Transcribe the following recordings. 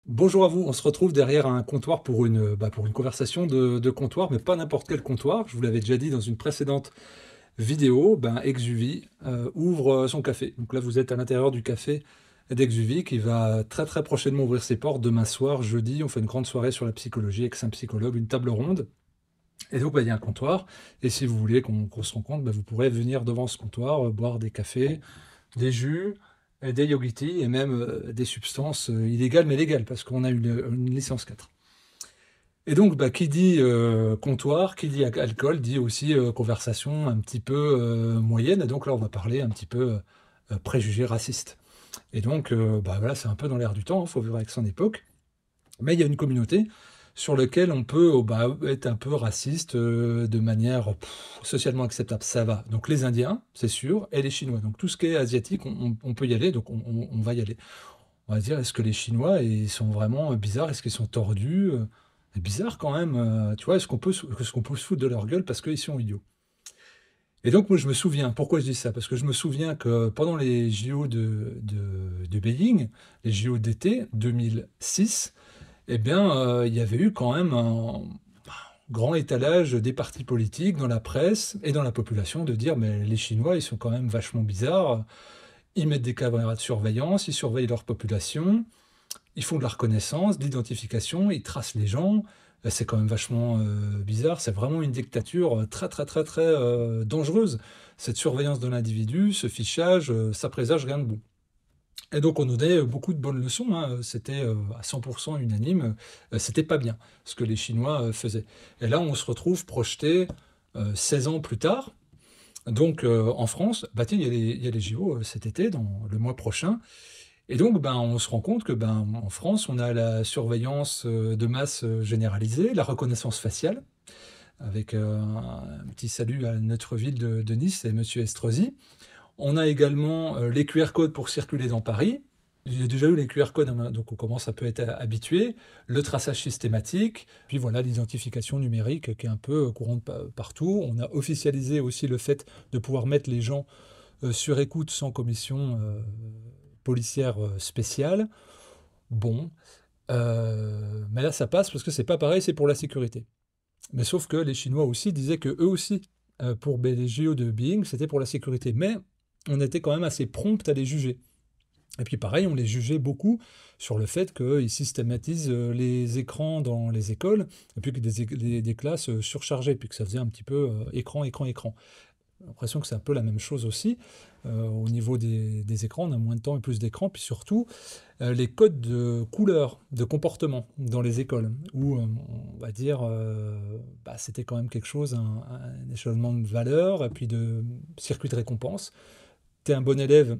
Bonjour à vous, on se retrouve derrière un comptoir pour une conversation de comptoir, mais pas n'importe quel comptoir. Je vous l'avais déjà dit dans une précédente vidéo, Exuvie ouvre son café. Donc là, vous êtes à l'intérieur du café d'Exuvie qui va très très prochainement ouvrir ses portes demain soir, jeudi. On fait une grande soirée sur la psychologie avec 5 psychologues, une table ronde. Et donc, il y a un comptoir. Et si vous voulez qu'on se rencontre, vous pourrez venir devant ce comptoir, boire des cafés, des jus, des yogitis et même des substances illégales mais légales parce qu'on a une licence 4. Et donc, qui dit comptoir, qui dit alcool, dit aussi conversation un petit peu moyenne. Et donc là, on va parler un petit peu préjugés racistes. Et donc, voilà, c'est un peu dans l'air du temps, il faut vivre avec son époque. Mais il y a une communauté sur laquelle on peut être un peu raciste de manière socialement acceptable. Ça va. Donc les Indiens, c'est sûr, et les Chinois. Donc tout ce qui est asiatique, on peut y aller, donc on va y aller. On va dire, est-ce que les Chinois, ils sont vraiment bizarres? Est-ce qu'ils sont tordus? C'est bizarre quand même. Tu vois, est-ce qu'on peut se foutre de leur gueule parce qu'ils sont idiots? Et donc moi je me souviens, pourquoi je dis ça? Parce que je me souviens que pendant les JO de Beijing, les JO d'été 2006, il y avait eu quand même un grand étalage des partis politiques dans la presse et dans la population de dire mais les Chinois ils sont quand même vachement bizarres, ils mettent des caméras de surveillance, ils surveillent leur population, ils font de la reconnaissance, de l'identification, ils tracent les gens, c'est quand même vachement bizarre, c'est vraiment une dictature très très très très dangereuse. Cette surveillance de l'individu, ce fichage, ça présage rien de bon. Et donc on nous donnait beaucoup de bonnes leçons, hein, c'était à 100% unanime, c'était pas bien ce que les Chinois faisaient. Et là on se retrouve projeté 16 ans plus tard, donc en France, tiens, il y a les JO cet été, dans le mois prochain, et donc on se rend compte que en France on a la surveillance de masse généralisée, la reconnaissance faciale, avec un petit salut à notre ville de Nice et Monsieur Estrosi. On a également les QR codes pour circuler dans Paris. J'ai déjà eu les QR codes, hein, donc on commence à peu être habitué. Le traçage systématique, puis voilà l'identification numérique qui est un peu courante partout. On a officialisé aussi le fait de pouvoir mettre les gens sur écoute sans commission policière spéciale. Bon, mais là ça passe parce que c'est pas pareil, c'est pour la sécurité. Mais sauf que les Chinois aussi disaient que eux aussi, pour les JO de Beijing, c'était pour la sécurité. Mais on était quand même assez prompt à les juger. Et puis pareil, on les jugeait beaucoup sur le fait qu'ils systématisent les écrans dans les écoles, et puis que des classes surchargées, puis que ça faisait un petit peu écran, écran, écran. J'ai l'impression que c'est un peu la même chose aussi. Au niveau des écrans, on a moins de temps et plus d'écrans, puis surtout les codes de couleur, de comportement dans les écoles, où on va dire c'était quand même quelque chose, un échelonnement de valeurs, et puis de circuit de récompense. T'es un bon élève,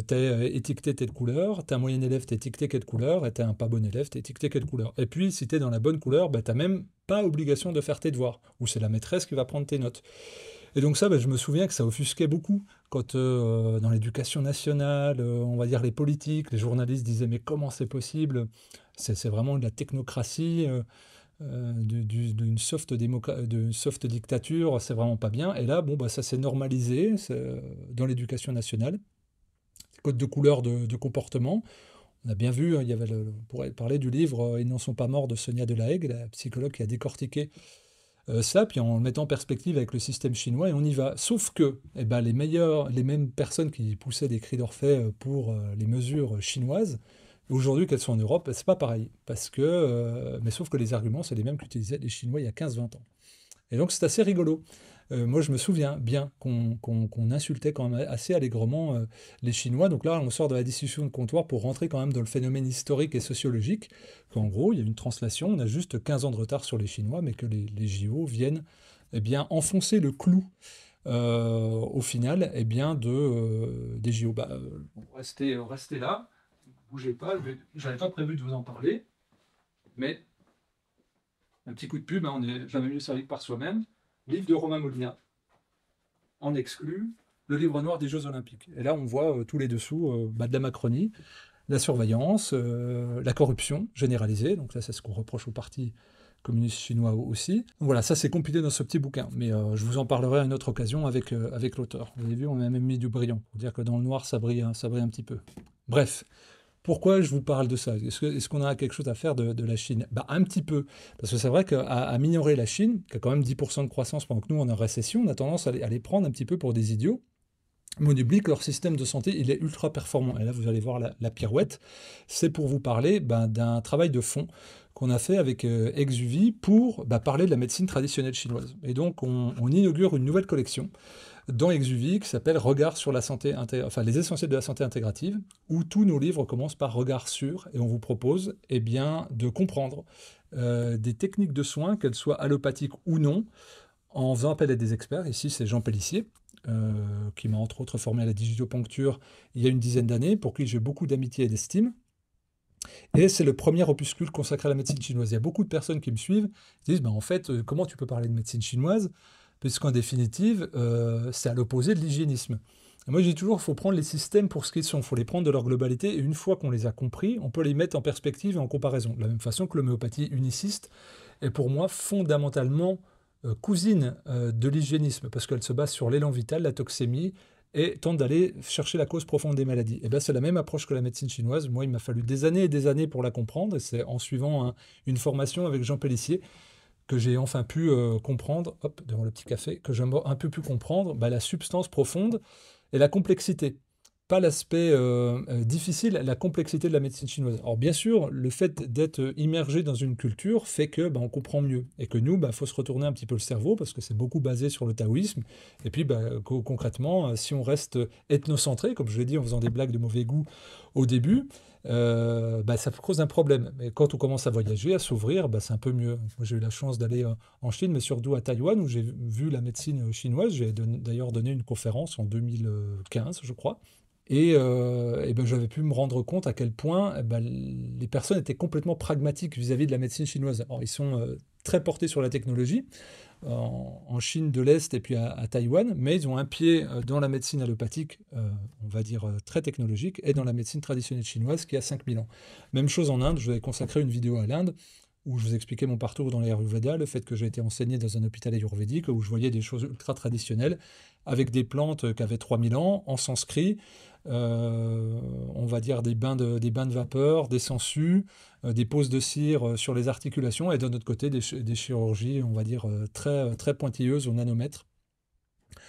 t'es étiqueté telle couleur, t'es un moyen élève, t'es étiqueté quelle couleur, et t'es un pas bon élève, t'es étiqueté quelle couleur. Et puis si t'es dans la bonne couleur, t'as même pas obligation de faire tes devoirs, ou c'est la maîtresse qui va prendre tes notes. Et donc ça, je me souviens que ça offusquait beaucoup quand dans l'éducation nationale, on va dire les politiques, les journalistes disaient mais comment c'est possible? C'est vraiment de la technocratie, d'une soft dictature, c'est vraiment pas bien. Et là, ça s'est normalisé dans l'éducation nationale, code de couleur de comportement. On a bien vu, hein, on pourrait parler du livre Ils n'en sont pas morts de Sonia Delahaye, la psychologue qui a décortiqué ça, puis en le mettant en perspective avec le système chinois, et on y va. Sauf que les mêmes personnes qui poussaient des cris d'orfraie pour les mesures chinoises, aujourd'hui qu'elles sont en Europe, c'est pas pareil. Mais sauf que les arguments, c'est les mêmes qu'utilisaient les Chinois il y a 15-20 ans. Et donc c'est assez rigolo. Moi, je me souviens bien qu'on insultait quand même assez allègrement les Chinois. Donc là, on sort de la discussion de comptoir pour rentrer quand même dans le phénomène historique et sociologique. Qu'en gros, il y a une translation, on a juste 15 ans de retard sur les Chinois, mais que les JO viennent enfoncer le clou au final des JO. Restez là, bougez pas, j'avais pas prévu de vous en parler, mais un petit coup de pub, hein, on est jamais mieux servi que par soi-même. Livre de Romain Molina, en exclut, le livre noir des Jeux Olympiques. Et là, on voit tous les dessous de la Macronie, la surveillance, la corruption généralisée. Donc là, c'est ce qu'on reproche au Parti communiste chinois aussi. Donc voilà, ça c'est compilé dans ce petit bouquin. Mais je vous en parlerai à une autre occasion avec l'auteur. Vous avez vu, on a même mis du brillant, pour dire que dans le noir, ça brille un petit peu. Bref, Pourquoi je vous parle de ça? Est-ce qu'on a quelque chose à faire de la Chine? Bah, un petit peu. Parce que c'est vrai qu'à minorer la Chine, qui a quand même 10% de croissance pendant que nous, on est en récession, on a tendance à les prendre un petit peu pour des idiots. Mais on oublie que leur système de santé, il est ultra performant. Et là, vous allez voir la pirouette. C'est pour vous parler d'un travail de fond qu'on a fait avec Exuvie pour parler de la médecine traditionnelle chinoise. Et donc, on inaugure une nouvelle collection dans Exuvie qui s'appelle Regard sur la santé, enfin les essentiels de la santé intégrative, où tous nos livres commencent par regard sur, et on vous propose de comprendre des techniques de soins, qu'elles soient allopathiques ou non, en faisant appel à des experts. Ici, c'est Jean Pellissier, qui m'a entre autres formé à la digitoponcture il y a une dizaine d'années, pour qui j'ai beaucoup d'amitié et d'estime. Et c'est le premier opuscule consacré à la médecine chinoise. Il y a beaucoup de personnes qui me suivent, qui disent, en fait, comment tu peux parler de médecine chinoise, puisqu'en définitive, c'est à l'opposé de l'hygiénisme. Et moi, je dis toujours, il faut prendre les systèmes pour ce qu'ils sont, il faut les prendre de leur globalité, et une fois qu'on les a compris, on peut les mettre en perspective et en comparaison. De la même façon que l'homéopathie uniciste est pour moi fondamentalement cousine de l'hygiénisme, parce qu'elle se base sur l'élan vital, la toxémie, et tente d'aller chercher la cause profonde des maladies. Et bien, c'est la même approche que la médecine chinoise. Moi, il m'a fallu des années et des années pour la comprendre, et c'est en suivant une formation avec Jean Pellissier que j'ai enfin pu comprendre, hop, devant le petit café, que j'ai un peu pu comprendre la substance profonde et la complexité. Pas l'aspect difficile, la complexité de la médecine chinoise. Alors bien sûr, le fait d'être immergé dans une culture fait que on comprend mieux. Et que nous, faut se retourner un petit peu le cerveau, parce que c'est beaucoup basé sur le taoïsme. Et puis concrètement, si on reste ethnocentré, comme je l'ai dit en faisant des blagues de mauvais goût au début, ça cause un problème. Mais quand on commence à voyager, à s'ouvrir, c'est un peu mieux. Moi, j'ai eu la chance d'aller en Chine, mais surtout à Taïwan, où j'ai vu la médecine chinoise. J'ai d'ailleurs donné une conférence en 2015, je crois. Et j'avais pu me rendre compte à quel point les personnes étaient complètement pragmatiques vis-à-vis de la médecine chinoise. Alors, ils sont très portés sur la technologie, en Chine de l'Est et puis à Taïwan, mais ils ont un pied dans la médecine allopathique, on va dire très technologique, et dans la médecine traditionnelle chinoise qui a 5000 ans. Même chose en Inde, je vous avais consacré une vidéo à l'Inde, où je vous expliquais mon parcours dans l'Ayurveda, le fait que j'ai été enseigné dans un hôpital ayurvédique, où je voyais des choses ultra traditionnelles, avec des plantes qui avaient 3000 ans, en sanskrit, on va dire des bains de vapeur, des sangsues, des poses de cire sur les articulations, et de notre côté des chirurgies, on va dire, très, très pointilleuses au nanomètre.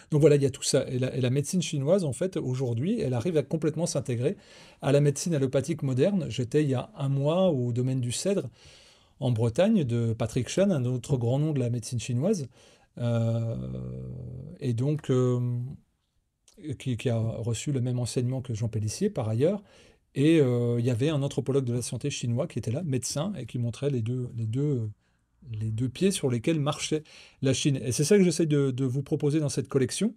Donc voilà, il y a tout ça. Et la médecine chinoise, en fait, aujourd'hui, elle arrive à complètement s'intégrer à la médecine allopathique moderne. J'étais il y a un mois au domaine du cèdre, en Bretagne, de Patrick Chen, un autre grand nom de la médecine chinoise, euh, et donc qui a reçu le même enseignement que Jean Pellissier par ailleurs. Et il y avait un anthropologue de la santé chinois qui était là, médecin, et qui montrait les deux pieds sur lesquels marchait la Chine. Et c'est ça que j'essaie de vous proposer dans cette collection.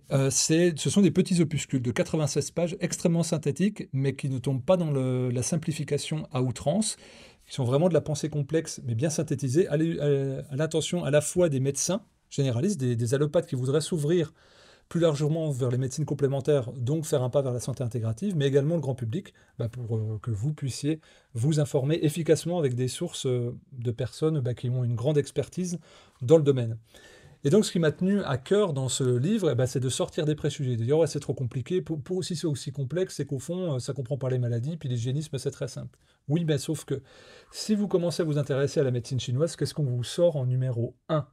Ce sont des petits opuscules de 96 pages extrêmement synthétiques, mais qui ne tombent pas dans la simplification à outrance, qui sont vraiment de la pensée complexe, mais bien synthétisée, à l'intention à la fois des médecins généralistes, des allopathes qui voudraient s'ouvrir plus largement vers les médecines complémentaires, donc faire un pas vers la santé intégrative, mais également le grand public, pour que vous puissiez vous informer efficacement avec des sources de personnes qui ont une grande expertise dans le domaine. Et donc, ce qui m'a tenu à cœur dans ce livre, c'est de sortir des préjugés, de dire ouais, c'est trop compliqué. Pour aussi c'est aussi complexe, c'est qu'au fond, ça comprend pas les maladies, puis l'hygiénisme, c'est très simple. Oui, mais sauf que si vous commencez à vous intéresser à la médecine chinoise, qu'est-ce qu'on vous sort en numéro 1?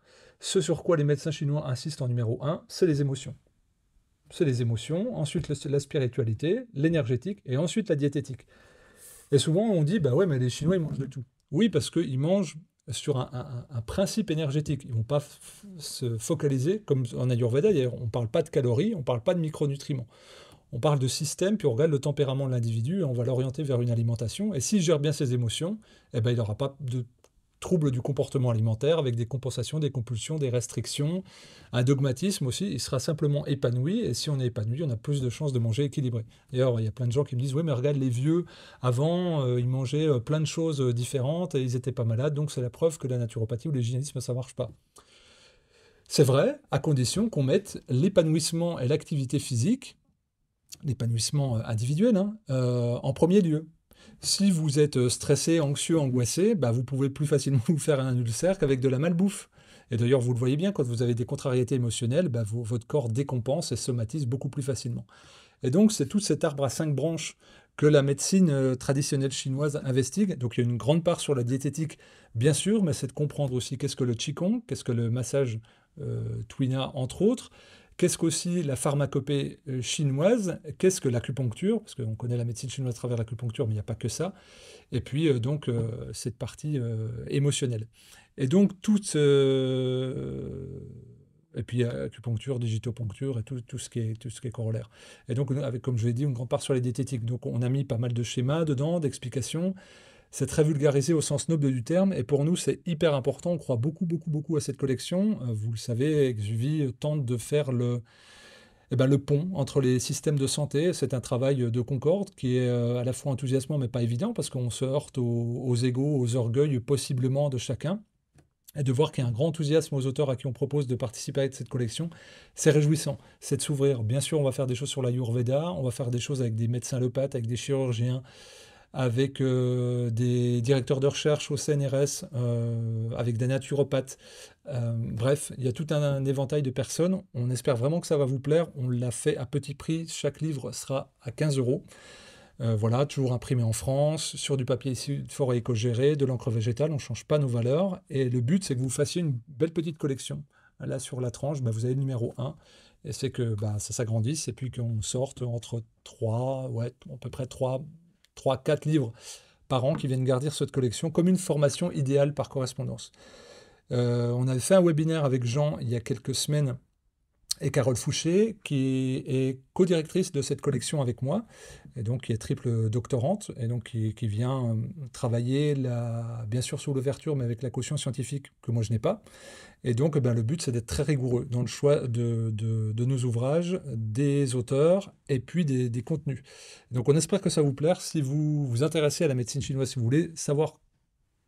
Ce sur quoi les médecins chinois insistent en numéro 1, c'est les émotions. C'est les émotions, ensuite la spiritualité, l'énergétique, et ensuite la diététique. Et souvent, on dit, ouais, mais les Chinois, ils mangent de tout. Oui, parce qu'ils mangent sur un principe énergétique. Ils ne vont pas se focaliser, comme en Ayurveda, d'ailleurs, on ne parle pas de calories, on ne parle pas de micronutriments. On parle de système, puis on regarde le tempérament de l'individu, et on va l'orienter vers une alimentation. Et s'il gère bien ses émotions, il n'aura pas de troubles du comportement alimentaire, avec des compensations, des compulsions, des restrictions, un dogmatisme aussi, il sera simplement épanoui, et si on est épanoui, on a plus de chances de manger équilibré. D'ailleurs, il y a plein de gens qui me disent « Oui, mais regarde, les vieux, avant, ils mangeaient plein de choses différentes, et ils n'étaient pas malades, donc c'est la preuve que la naturopathie ou l'hygiénisme, ça ne marche pas. » C'est vrai, à condition qu'on mette l'épanouissement et l'activité physique, l'épanouissement individuel, en premier lieu. Si vous êtes stressé, anxieux, angoissé, vous pouvez plus facilement vous faire un ulcère qu'avec de la malbouffe. Et d'ailleurs, vous le voyez bien, quand vous avez des contrariétés émotionnelles, votre corps décompense et somatise beaucoup plus facilement. Et donc, c'est tout cet arbre à 5 branches que la médecine traditionnelle chinoise investigue. Donc il y a une grande part sur la diététique, bien sûr, mais c'est de comprendre aussi qu'est-ce que le Qigong, qu'est-ce que le massage Tuina, entre autres, qu'est-ce qu'aussi la pharmacopée chinoise, qu'est-ce que l'acupuncture, parce qu'on connaît la médecine chinoise à travers l'acupuncture, mais il n'y a pas que ça, et puis cette partie émotionnelle. Et donc et puis acupuncture, digitopuncture et tout ce qui est corollaire. Et donc avec, comme je l'ai dit, une grande part sur les diététiques. Donc on a mis pas mal de schémas dedans, d'explications. C'est très vulgarisé au sens noble du terme, et pour nous c'est hyper important. On croit beaucoup, beaucoup, beaucoup à cette collection. Vous le savez, Exuvie tente de faire le pont entre les systèmes de santé. C'est un travail de concorde qui est à la fois enthousiasmant mais pas évident, parce qu'on se heurte aux égos, aux orgueils possiblement de chacun. Et de voir qu'il y a un grand enthousiasme aux auteurs à qui on propose de participer à cette collection, c'est réjouissant. C'est de s'ouvrir. Bien sûr, on va faire des choses sur l'Ayurveda, on va faire des choses avec des médecins allopathes, avec des chirurgiens, avec des directeurs de recherche au CNRS, avec des naturopathes. Bref, il y a tout un éventail de personnes. On espère vraiment que ça va vous plaire. On l'a fait à petit prix. Chaque livre sera à 15 euros. Voilà, toujours imprimé en France, sur du papier issu de forêt éco-gérée, de l'encre végétale, on ne change pas nos valeurs. Et le but, c'est que vous fassiez une belle petite collection. Là, sur la tranche, vous avez le numéro 1, et c'est que ça s'agrandisse, et puis qu'on sorte entre 3, à peu près 3, 4 livres par an qui viennent garnir cette collection, comme une formation idéale par correspondance. On avait fait un webinaire avec Jean il y a quelques semaines, et Carole Fouché, qui est co-directrice de cette collection avec moi, et donc qui est triple doctorante, et donc qui vient travailler, bien sûr sous l'ouverture, mais avec la caution scientifique que moi je n'ai pas. Et donc le but, c'est d'être très rigoureux dans le choix de nos ouvrages, des auteurs, et puis des contenus. Donc on espère que ça vous plaire. Si vous vous intéressez à la médecine chinoise, si vous voulez savoir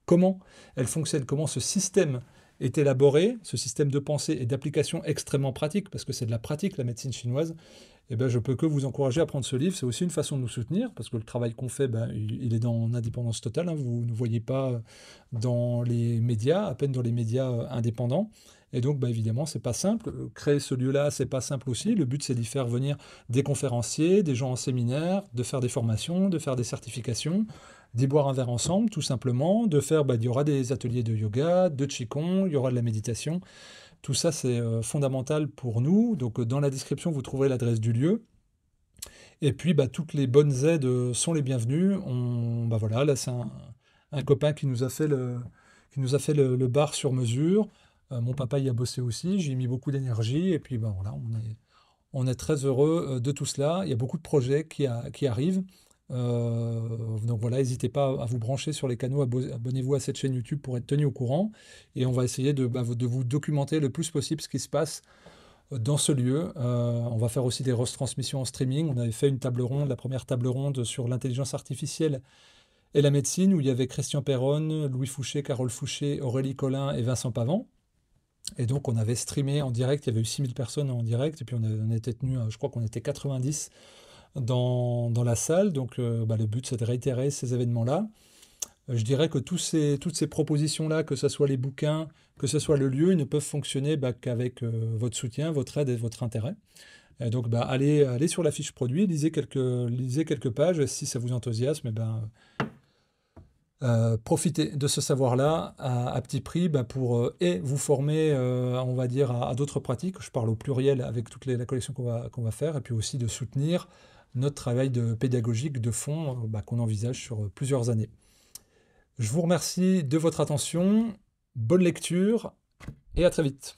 comment elle fonctionne, comment ce système est élaboré, ce système de pensée et d'application extrêmement pratique, parce que c'est de la pratique, la médecine chinoise, je peux que vous encourager à prendre ce livre. C'est aussi une façon de nous soutenir, parce que le travail qu'on fait, il est dans indépendance totale. Vous ne voyez pas dans les médias, à peine dans les médias indépendants. Et donc, évidemment, c'est pas simple. Créer ce lieu-là, c'est pas simple aussi. Le but, c'est d'y faire venir des conférenciers, des gens en séminaire, de faire des formations, de faire des certifications, d'y boire un verre ensemble, tout simplement, il y aura des ateliers de yoga, de qigong, il y aura de la méditation. Tout ça, c'est fondamental pour nous. Donc, dans la description, vous trouverez l'adresse du lieu. Et puis, toutes les bonnes aides sont les bienvenues. Voilà, là, c'est un copain qui nous a fait le bar sur mesure. Mon papa y a bossé aussi. J'ai mis beaucoup d'énergie. Et puis, voilà, on est très heureux de tout cela. Il y a beaucoup de projets qui arrivent. Donc voilà, n'hésitez pas à vous brancher sur les canaux, abonnez-vous à cette chaîne YouTube pour être tenu au courant, et on va essayer de vous documenter le plus possible ce qui se passe dans ce lieu. On va faire aussi des retransmissions en streaming. On avait fait une table ronde, la première table ronde sur l'intelligence artificielle et la médecine, où il y avait Christian Perron, Louis Fouché, Carole Fouché, Aurélie Collin et Vincent Pavant. Et donc on avait streamé en direct, il y avait eu 6000 personnes en direct, et puis on était tenu, je crois qu'on était 90 dans la salle. Donc le but, c'est de réitérer ces événements-là. Je dirais que toutes ces propositions-là, que ce soit les bouquins, que ce soit le lieu, ils ne peuvent fonctionner qu'avec votre soutien, votre aide et votre intérêt. Et donc allez sur la fiche produit, lisez quelques pages. Si ça vous enthousiasme, profitez de ce savoir-là à petit prix pour vous former, on va dire, à d'autres pratiques. Je parle au pluriel avec toute la collection qu'on va faire, et puis aussi de soutenir notre travail pédagogique de fond qu'on envisage sur plusieurs années. Je vous remercie de votre attention, bonne lecture et à très vite.